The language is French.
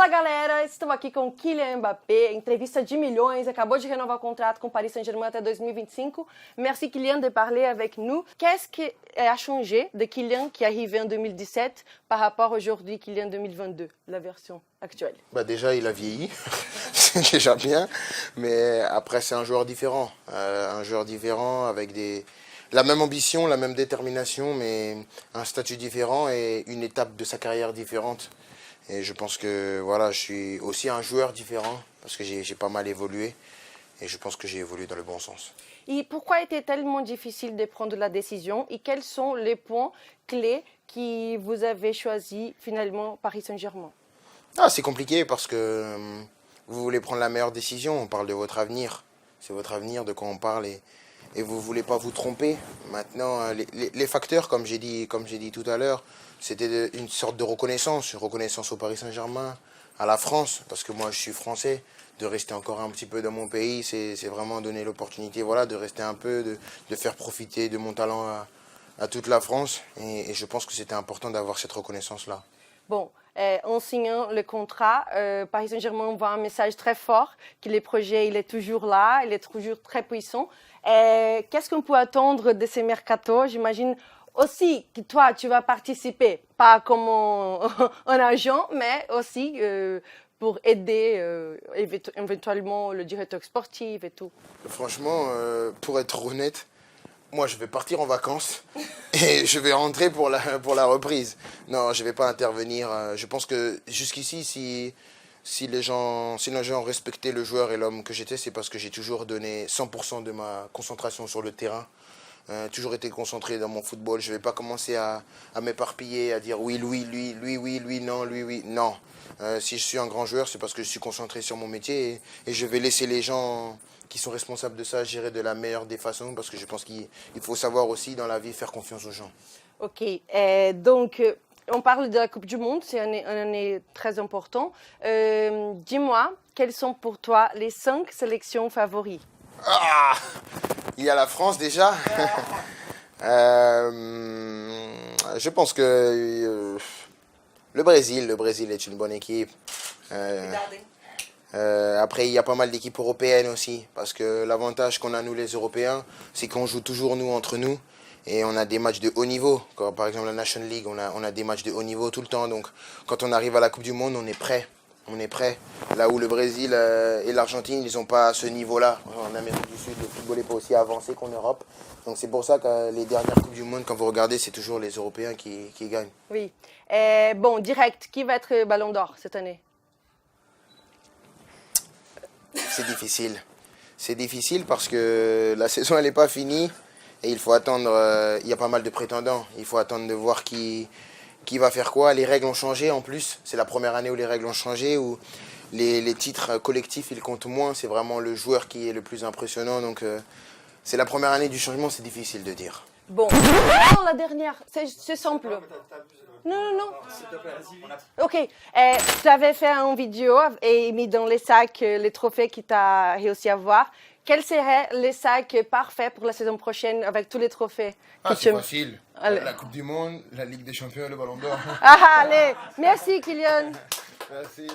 Fala galera, estou aqui com Kylian Mbappé, entrevista de milhões, acabou de renovar o contrato com Paris Saint-Germain até 2025. Merci Kylian de parler avec nous. Qu'est-ce qui a changé de Kylian qui est arrivé en 2017 par rapport aujourd'hui Kylian 2022, la version actuelle? Déjà il a vieilli, c'est déjà bien, mais après c'est un joueur différent avec la même ambition, la même détermination, mais un statut différent et une étape de sa carrière différente. Et je pense que voilà, je suis aussi un joueur différent parce que j'ai pas mal évolué et je pense que j'ai évolué dans le bon sens. Et pourquoi était tellement difficile de prendre la décision et quels sont les points clés que vous avez choisi finalement Paris Saint-Germain? C'est compliqué parce que vous voulez prendre la meilleure décision, on parle de votre avenir, c'est votre avenir de quoi on parle et vous ne voulez pas vous tromper. Maintenant, les facteurs, comme j'ai dit tout à l'heure, c'était une sorte de reconnaissance au Paris Saint-Germain, à la France, parce que moi je suis français, de rester encore un petit peu dans mon pays, c'est vraiment donner l'opportunité voilà, de rester un peu, de faire profiter de mon talent à toute la France. Et je pense que c'était important d'avoir cette reconnaissance-là. Bon, en signant le contrat, Paris Saint-Germain envoie un message très fort que le projet il est toujours là, il est toujours très puissant. Qu'est-ce qu'on peut attendre de ces mercato? J'imagine aussi que toi, tu vas participer, pas comme un agent, mais aussi pour aider éventuellement le directeur sportif et tout. Franchement, pour être honnête, moi je vais partir en vacances et je vais rentrer pour la reprise. Non, je ne vais pas intervenir. Je pense que jusqu'ici, si les gens ont respecté le joueur et l'homme que j'étais, c'est parce que j'ai toujours donné 100% de ma concentration sur le terrain. Toujours été concentré dans mon football. Je ne vais pas commencer à m'éparpiller, à dire oui, lui, non, lui, oui, non. Si je suis un grand joueur, c'est parce que je suis concentré sur mon métier et je vais laisser les gens qui sont responsables de ça gérer de la meilleure des façons parce que je pense qu'il faut savoir aussi dans la vie faire confiance aux gens. Ok, donc on parle de la Coupe du Monde, c'est une année très importante. Dis-moi, quelles sont pour toi les 5 sélections favoris? Il y a la France déjà. Je pense que le Brésil est une bonne équipe. Après, il y a pas mal d'équipes européennes aussi, parce que l'avantage qu'on a nous les Européens, c'est qu'on joue toujours nous entre nous, et on a des matchs de haut niveau. Comme par exemple la National League, on a des matchs de haut niveau tout le temps, donc quand on arrive à la Coupe du Monde, on est prêt. Là où le Brésil et l'Argentine, ils n'ont pas ce niveau-là. En Amérique du Sud, le football n'est pas aussi avancé qu'en Europe. Donc c'est pour ça que les dernières Coupes du Monde, quand vous regardez, c'est toujours les Européens qui gagnent. Oui. Bon, direct, qui va être Ballon d'Or cette année? C'est difficile. C'est difficile parce que la saison, elle n'est pas finie. Et il faut attendre, il y a pas mal de prétendants. Il faut attendre de voir qui va faire quoi. Les règles ont changé en plus. C'est la première année où les règles ont changé, où les titres collectifs, ils comptent moins. C'est vraiment le joueur qui est le plus impressionnant. Donc c'est la première année du changement, c'est difficile de dire. Bon, la dernière, c'est simple. Non. Ok, tu avais fait une vidéo et mis dans les sacs les trophées que tu as réussi à avoir. Quels seraient les sacs parfaits pour la saison prochaine avec tous les trophées? C'est facile. Allez. La Coupe du Monde, la Ligue des Champions, le Ballon d'Or. Allez, merci Kylian. Merci.